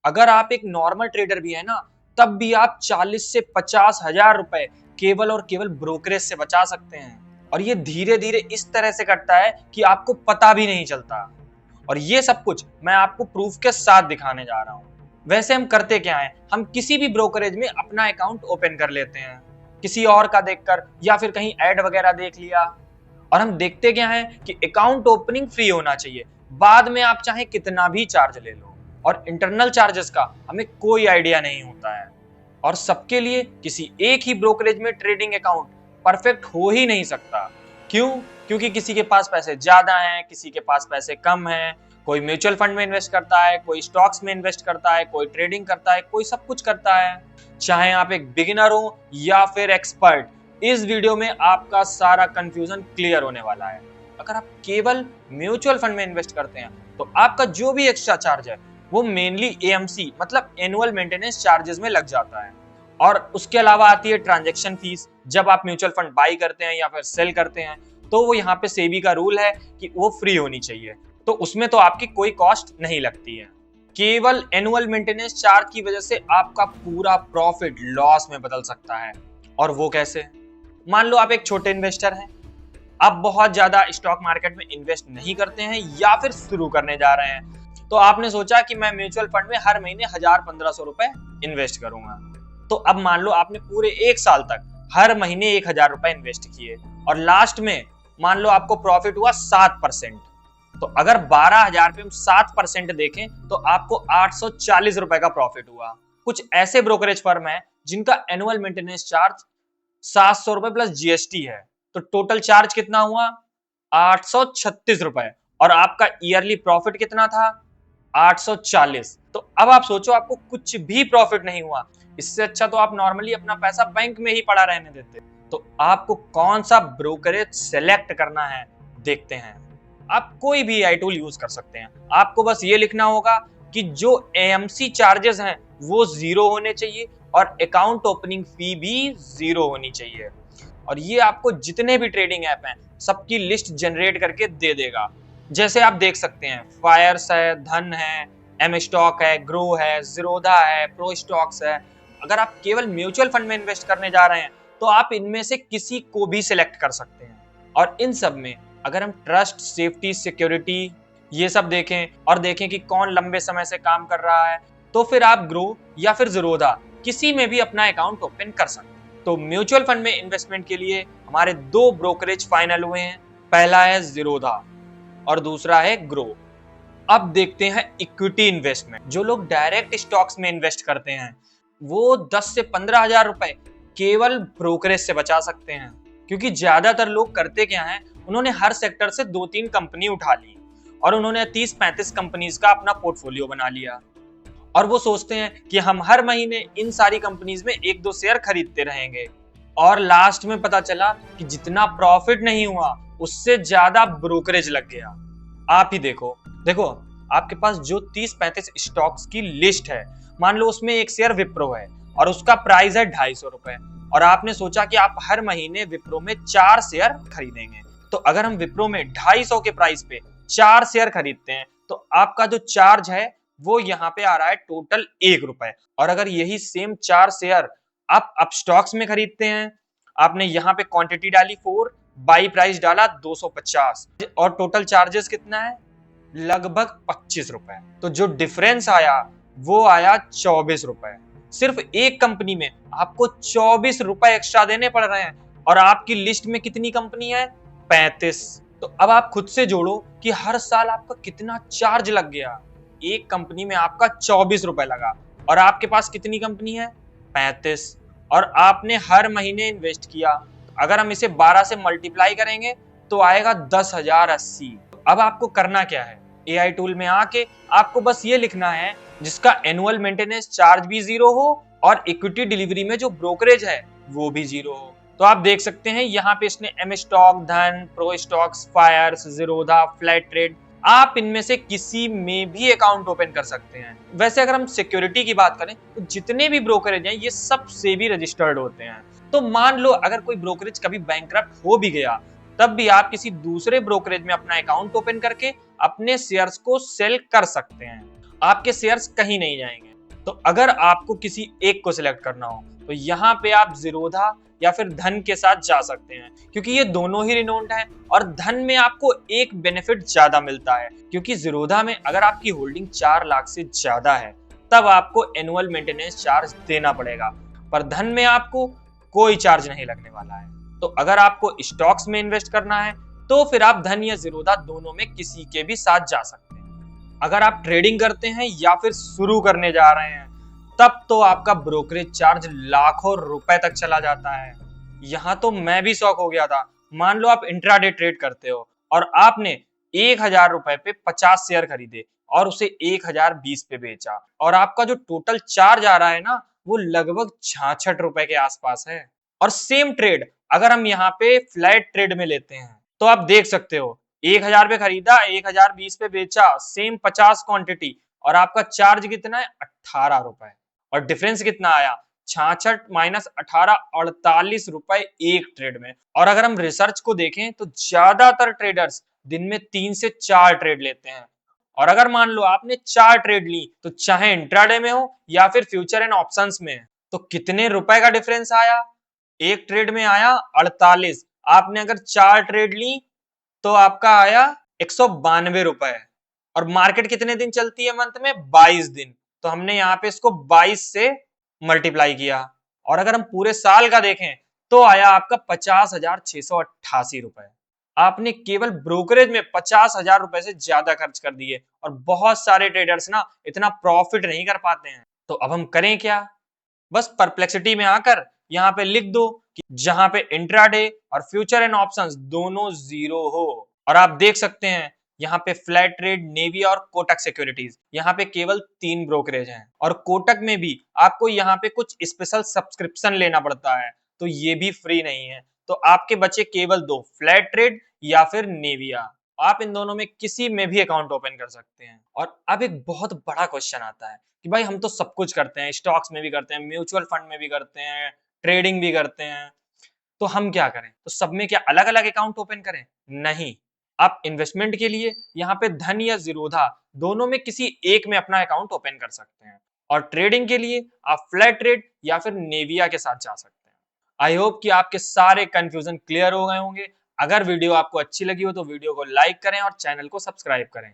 अगर आप एक नॉर्मल ट्रेडर भी है ना, तब भी आप 40 से 50 हजार रुपए केवल और केवल ब्रोकरेज से बचा सकते हैं। और ये धीरे धीरे इस तरह से कटता है कि आपको पता भी नहीं चलता। और ये सब कुछ मैं आपको प्रूफ के साथ दिखाने जा रहा हूँ। वैसे हम करते क्या है, हम किसी भी ब्रोकरेज में अपना अकाउंट ओपन कर लेते हैं, किसी और का देखकर या फिर कहीं ऐड वगैरह देख लिया। और हम देखते क्या है कि अकाउंट ओपनिंग फ्री होना चाहिए, बाद में आप चाहे कितना भी चार्ज ले लो। और इंटरनल चार्जेस का हमें कोई आइडिया नहीं होता है। और सबके लिए किसी एक ही ब्रोकरेज में ट्रेडिंग अकाउंट परफेक्ट हो ही नहीं सकता। क्यों? क्योंकि किसी के पास पैसे ज्यादा हैं, किसी के पास पैसे कम हैं। कोई म्यूचुअल फंड में इन्वेस्ट करता है, कोई स्टॉक्स में इन्वेस्ट करता है, कोई ट्रेडिंग करता है, कोई सब कुछ करता है। चाहे आप एक बिगिनर हो या फिर एक्सपर्ट, इस वीडियो में आपका सारा कंफ्यूजन क्लियर होने वाला है। अगर आप केवल म्यूचुअल फंड में इन्वेस्ट करते हैं तो आपका जो भी एक्स्ट्रा चार्ज है वो मेनली एएमसी मतलब एनुअल मेंटेनेंस चार्जेस में लग जाता है। और उसके अलावा आती है ट्रांजैक्शन फीस। जब आप म्यूचुअल फंड बाई करते हैं या फिर सेल करते हैं तो वो यहाँ पे सेबी का रूल है कि वो फ्री होनी चाहिए, तो उसमें तो आपकी कोई कॉस्ट नहीं लगती है। केवल एनुअल मेंटेनेंस चार्ज की वजह से आपका पूरा प्रॉफिट लॉस में बदल सकता है। और वो कैसे? मान लो आप एक छोटे इन्वेस्टर हैं, आप बहुत ज्यादा स्टॉक मार्केट में इन्वेस्ट नहीं करते हैं या फिर शुरू करने जा रहे हैं, तो आपने सोचा कि मैं म्यूचुअल फंड में हर महीने 1000-1500 रुपए इन्वेस्ट करूंगा। तो अब मान लो आपने पूरे एक साल तक हर महीने 1000 रुपए इन्वेस्ट किए और लास्ट में मान लो आपको प्रॉफिट हुआ 7%। तो अगर 12,000 पे हम 7% देखें तो आपको 840 रुपए का प्रॉफिट हुआ। कुछ ऐसे ब्रोकरेज फर्म है जिनका एनुअल मेंटेनेंस चार्ज 700 रुपए प्लस जीएसटी है, तो टोटल चार्ज कितना हुआ? 836 रुपए। और आपका ईयरली प्रॉफिट कितना था? 840। तो अब आप सोचो, आपको कुछ भी प्रॉफिट नहीं हुआ। इससे अच्छा तो आप नॉर्मली अपना पैसा बैंक में ही पड़ा रहने देते। तो आपको कौन सा ब्रोकरेज सेलेक्ट करना है, देखते हैं। आप कोई भी आई टूल यूज कर सकते हैं। आपको बस ये लिखना होगा कि जो एएमसी चार्जेस हैं वो 0 होने चाहिए और अकाउंट ओपनिंग फी भी 0 होनी चाहिए। और ये आपको जितने भी ट्रेडिंग ऐप हैं सबकी लिस्ट जनरेट करके दे देगा। जैसे आप देख सकते हैं, फायर्स है, धन है, एम स्टॉक है, ग्रो है, जीरोधा है, प्रो स्टॉक्स है। अगर आप केवल म्यूचुअल फंड में इन्वेस्ट करने जा रहे हैं तो आप इनमें से किसी को भी सिलेक्ट कर सकते हैं। और इन सब में अगर हम ट्रस्ट, सेफ्टी, सिक्योरिटी ये सब देखें और देखें कि कौन लंबे समय से काम कर रहा है, तो फिर आप ग्रो या फिर जीरोधा किसी में भी अपना अकाउंट ओपन कर सकते हैं। तो म्यूचुअल फंड में इन्वेस्टमेंट के लिए हमारे 2 ब्रोकरेज फाइनल हुए हैं। पहला है जीरोधा और दूसरा है ग्रो। अब देखते हैं इक्विटी इन्वेस्टमेंट। जो लोग डायरेक्ट स्टॉक्स में इन्वेस्ट करते हैं वो 10 से 15,000 रुपए केवल ब्रोकरेज से बचा सकते हैं। क्योंकि ज्यादातर लोग करते क्या हैं, उन्होंने हर सेक्टर से 2-3 कंपनी उठा ली और उन्होंने 30-35 कंपनीज का अपना पोर्टफोलियो बना लिया। और वो सोचते हैं कि हम हर महीने इन सारी कंपनीज में 1-2 शेयर खरीदते रहेंगे। और लास्ट में पता चला कि जितना प्रॉफिट नहीं हुआ उससे ज्यादा ब्रोकरेज लग गया। आप ही देखो देखो आपके पास जो 30-35 स्टॉक्स की लिस्ट है, मान लो उसमें एक शेयर विप्रो है और उसका प्राइस है 250 रुपए, और आपने सोचा कि आप हर महीने विप्रो में 4 शेयर खरीदेंगे। तो अगर हम विप्रो में 250 के प्राइस पे 4 शेयर खरीदते हैं तो आपका जो चार्ज है वो यहाँ पे आ रहा है टोटल 1 रुपए। और अगर यही सेम 4 शेयर आप स्टॉक्स में खरीदते हैं, आपने यहाँ पे क्वांटिटी डाली 4, बाई प्राइस डाला 250 और टोटल चार्जेस कितना है? लगभग 25 रुपए। तो जो डिफरेंस आया वो आया 24 रुपए। सिर्फ एक कंपनी में आपको 24 रुपए एक्स्ट्रा देने पड़ रहे हैं और आपकी लिस्ट में कितनी कंपनी है? 35। तो अब आप खुद से जोड़ो कि हर साल आपका कितना चार्ज लग गया। एक कंपनी में आपका 24 रुपए लगा और आपके पास कितनी कंपनी है? 35। और आपने हर महीने इन्वेस्ट किया। अगर हम इसे 12 से मल्टीप्लाई करेंगे तो आएगा 10,080। अब आपको करना क्या है, एआई टूल में आके आपको बस ये लिखना है जिसका एनुअल मेंटेनेंस चार्ज भी 0 हो और इक्विटी डिलीवरी में जो ब्रोकरेज है वो भी 0 हो। तो आप देख सकते हैं यहाँ पे इसने mStock, Dhan, ProStocks, Fyers, Zerodha, Flattrade, आप इनमें से किसी में भी अकाउंट ओपन कर सकते हैं। वैसे अगर हम सिक्योरिटी की बात करें तो जितने भी ब्रोकरेज हैं ये सब से भी रजिस्टर्ड होते हैं। तो मान लो अगर कोई ब्रोकरेज कभी बैंकरप्ट हो भी गया तब भी आप किसी दूसरे ब्रोकरेज में अपना अकाउंट ओपन करके अपने शेयर्स को सेल कर सकते हैं। आपके शेयर्स कहीं नहीं जाएंगे। तो अगर आपको किसी एक को सिलेक्ट करना हो तो यहाँ पे आप जीरोधा या फिर धन के साथ जा सकते हैं, क्योंकि ये दोनों ही रिनोन्ड हैं और धन में आपको एक बेनिफिट ज्यादा मिलता है, क्योंकि जीरोधा में अगर आपकी होल्डिंग 4 लाख से ज्यादा है तब आपको एनुअल मेंटेनेंस चार्ज देना पड़ेगा, पर धन में आपको कोई चार्ज नहीं लगने वाला है। तो अगर आपको स्टॉक्स में इन्वेस्ट करना है तो फिर आप धन या जीरोधा दोनों में किसी के भी साथ जा सकते हैं। अगर आप ट्रेडिंग करते हैं या फिर शुरू करने जा रहे हैं तब तो आपका ब्रोकरेज चार्ज लाखों रुपए तक चला जाता है। यहाँ तो मैं भी शॉक हो गया था। मान लो आप इंट्राडे ट्रेड करते हो और आपने 1,000 रुपए पे 50 शेयर खरीदे और उसे 1,020 पे बेचा और आपका जो टोटल चार्ज आ रहा है ना वो लगभग 66 रुपए के आसपास है। और सेम ट्रेड अगर हम यहाँ पे फ्लैट ट्रेड में लेते हैं तो आप देख सकते हो 1,000 पे खरीदा, 1,020 पे बेचा, सेम 50 क्वांटिटी और आपका चार्ज कितना है 18 रुपए। और डिफरेंस कितना आया 66 माइनस 18 48 रुपए एक ट्रेड में। और अगर हम रिसर्च को देखें तो ज्यादातर ट्रेडर्स दिन में 3 से 4 ट्रेड लेते हैं। और अगर मान लो आपने 4 ट्रेड ली तो चाहे इंट्राडे में हो या फिर फ्यूचर एंड ऑप्शंस में, तो कितने रुपए का डिफरेंस आया? एक ट्रेड में आया 48। आपने अगर 4 ट्रेड ली तो आपका आया 192 रुपए। और मार्केट कितने दिन चलती है मंथ में? 22 दिन। तो हमने यहाँ पे इसको 22 से मल्टीप्लाई किया। और अगर हम पूरे साल का देखें तो आया आपका 50,688 रुपए। आपने केवल ब्रोकरेज में 50,000 रुपए से ज्यादा खर्च कर दिए। और बहुत सारे ट्रेडर्स ना इतना प्रॉफिट नहीं कर पाते हैं। तो अब हम करें क्या? बस परप्लेक्सिटी में आकर यहाँ पे लिख दो कि जहां पे इंट्राडे और फ्यूचर एंड ऑप्शंस दोनों जीरो हो। और आप देख सकते हैं यहाँ पे फ्लैट ट्रेड, नेवी और कोटक सिक्योरिटीज, यहाँ पे केवल 3 ब्रोकरेज हैं। और कोटक में भी आपको यहाँ पे कुछ स्पेशल सब्सक्रिप्शन लेना पड़ता है, तो ये भी फ्री नहीं है। तो आपके बचे केवल 2, फ्लैट ट्रेड या फिर नेविया। आप इन दोनों में किसी में भी अकाउंट ओपन कर सकते हैं। और अब एक बहुत बड़ा क्वेश्चन आता है कि भाई हम तो सब कुछ करते हैं, स्टॉक्स में भी करते हैं, म्यूचुअल फंड में भी करते हैं, ट्रेडिंग भी करते हैं, तो हम क्या करें? तो सब में क्या अलग अलग अकाउंट ओपन करें? नहीं, आप इन्वेस्टमेंट के लिए यहाँ पे धन या जीरोधा दोनों में किसी एक में अपना अकाउंट ओपन कर सकते हैं। और ट्रेडिंग के लिए आप फ्लैट ट्रेड या फिर नेविया के साथ जा सकते हैं। आई होप कि आपके सारे कंफ्यूजन क्लियर हो गए होंगे। अगर वीडियो आपको अच्छी लगी हो तो वीडियो को लाइक करें और चैनल को सब्सक्राइब करें।